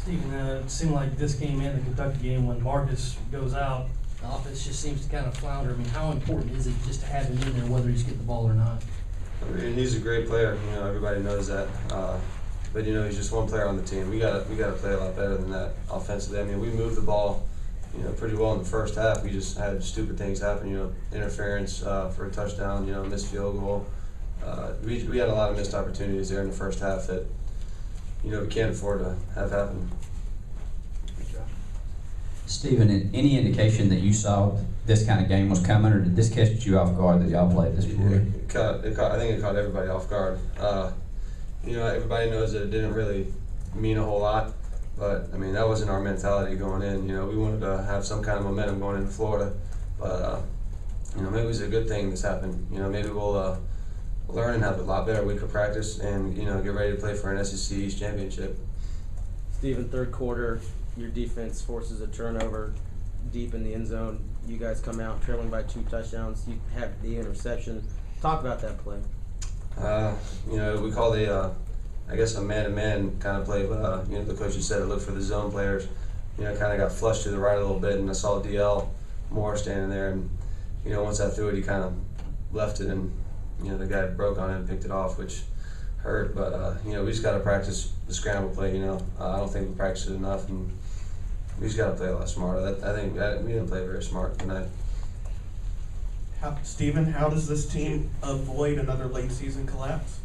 Stephen, it seemed like this game and the Kentucky game, when Marcus goes out, the offense just seems to kind of flounder. I mean, how important is it just to have him in there, whether he's getting the ball or not? I mean, he's a great player. You know, everybody knows that. But you know, he's just one player on the team. We gotta play a lot better than that offensively. I mean, we moved the ball, you know, pretty well in the first half. We just had stupid things happen. You know, interference for a touchdown. You know, missed field goal. We had a lot of missed opportunities there in the first half that, you know, we can't afford to have happen. Stephen, any indication that you saw this kind of game was coming, or did this catch you off guard that y'all played this quarter? I think it caught everybody off guard. You know, everybody knows that it didn't really mean a whole lot, but I mean, that wasn't our mentality going in. You know, we wanted to have some kind of momentum going into Florida, but you know, maybe it was a good thing this happened. You know, maybe we'll learn and have a lot better week of practice, and you know, get ready to play for an SEC East championship. Stephen, third quarter, your defense forces a turnover deep in the end zone. You guys come out trailing by 2 touchdowns. You have the interception. Talk about that play. You know, we call I guess a man-to-man kind of play, but you know, the coach said to look for the zone players. You know, kind of got flushed to the right a little bit, and I saw DL Moore standing there, and you know, once I threw it, he kind of left it, and you know, the guy broke on it and picked it off, which hurt. But you know, we just got to practice the scramble play. You know, I don't think we practiced it enough, and we just got to play a lot smarter. I think we didn't play very smart tonight. Stephen, how does this team avoid another late season collapse?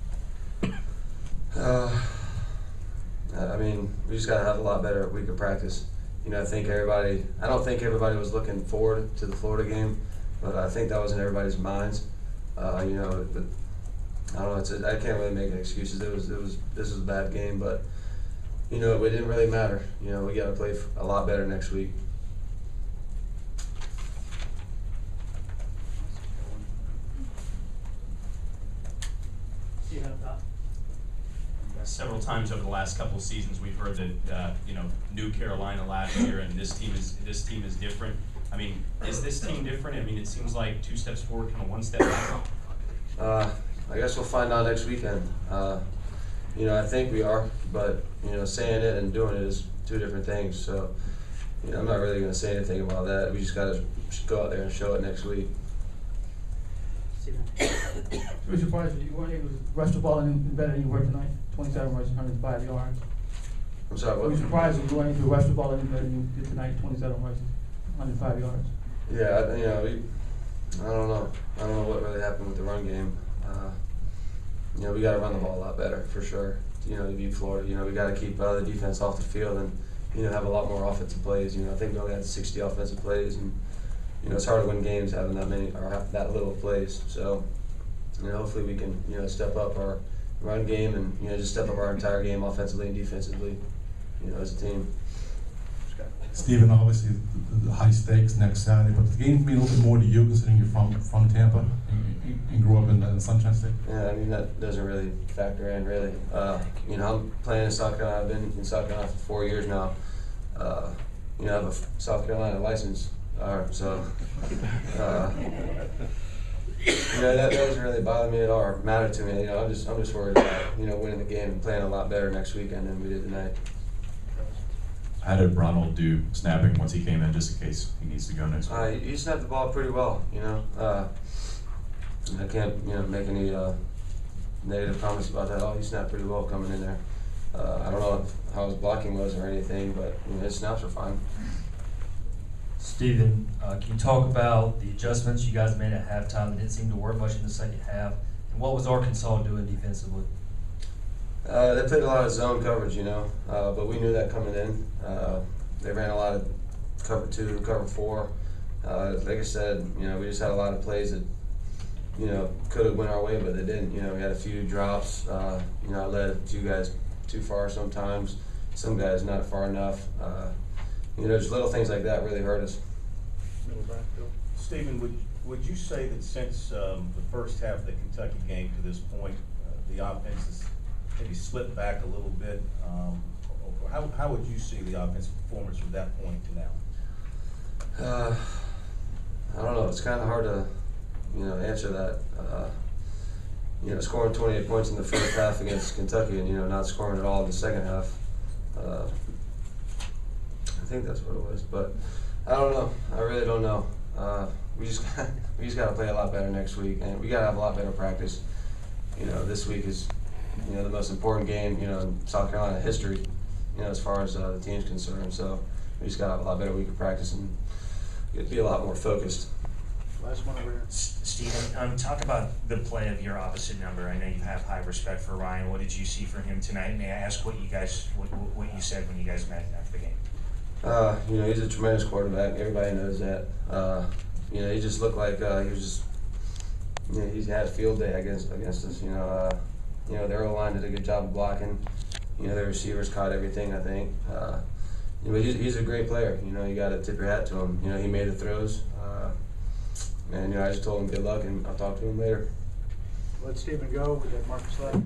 I mean, we just got to have a lot better week of practice. You know, I don't think everybody was looking forward to the Florida game, but I think that was in everybody's minds. You know, but I don't know. I can't really make excuses. This was a bad game, but you know, it didn't really matter. You know, we got to play a lot better next week. Several times over the last couple of seasons, we've heard that you know, New Carolina last year, and this team is different. I mean, is this team different? I mean, it seems like 2 steps forward, kind of 1 step back. I guess we'll find out next weekend. You know, I think we are, but you know, saying it and doing it is 2 different things. So, you know, I'm not really going to say anything about that. We just got to go out there and show it next week. Were you surprised that you weren't able to rush the ball any better than you were tonight? 27 rushes, 105 yards. I'm sorry, what? Were you surprised that you weren't able to rush the ball any better than you did tonight? 27 rushes, 105 yards. Yeah, you know, I don't know what really happened with the run game. You know, we got to run the ball a lot better for sure. You know, to beat Florida, you know, we got to keep the defense off the field and you know, have a lot more offensive plays. You know, I think we only had 60 offensive plays, and you know, it's hard to win games having that many or have that little plays. So, you know, hopefully we can, you know, step up our run game and, you know, just step up our entire game offensively and defensively, you know, as a team. Stephen, obviously the high stakes next Saturday, but the game mean a little bit more to you considering you're from Tampa and grew up in the Sunshine State? Yeah, I mean, that doesn't really factor in, really. You know, I'm playing in South Carolina. I've been in South Carolina for 4 years now. You know, I have a South Carolina license, so you know, that doesn't really bother me at all or matter to me. You know, I'm just worried about, you know, winning the game and playing a lot better next weekend than we did tonight. How did Ronald do snapping once he came in, just in case he needs to go next week? He snapped the ball pretty well, you know. I can't, you know, make any negative comments about that. Oh, he snapped pretty well coming in there. I don't know how his blocking was or anything, but you know, his snaps were fine. Stephen, can you talk about the adjustments you guys made at halftime that didn't seem to work much in the second half? And what was Arkansas doing defensively? They played a lot of zone coverage, you know, but we knew that coming in. They ran a lot of cover 2, cover 4. Like I said, you know, we just had a lot of plays that, you know, could have went our way, but they didn't. You know, we had a few drops. You know, I led a few guys too far sometimes. Some guys not far enough. You know, just little things like that really hurt us. Stephen, would you say that since the first half of the Kentucky game to this point, the offense has maybe slipped back a little bit? How would you see the offensive performance from that point to now? I don't know. It's kind of hard to, you know, answer that. You know, scoring 28 points in the first half against Kentucky and, you know, not scoring at all in the second half. think that's what it was, but I don't know. I really don't know. We just got to play a lot better next week, and we got to have a lot better practice. You know, this week is, you know, the most important game, you know, in South Carolina history, you know, as far as the team's concerned. So we just got to have a lot better week of practice and get to be a lot more focused. Last one over here. Steven, talk about the play of your opposite number. I know you have high respect for Ryan. What did you see from him tonight? May I ask what you guys, what you said when you guys met after the game? You know, he's a tremendous quarterback. Everybody knows that. You know, he just looked like he was just, you know, he's had a field day against us. You know, their O-line did a good job of blocking. You know, their receivers caught everything, I think. You know, he's a great player. You know, you got to tip your hat to him. You know, he made the throws. And, you know, I just told him good luck, and I'll talk to him later. Let Steven go. We got Marcus left.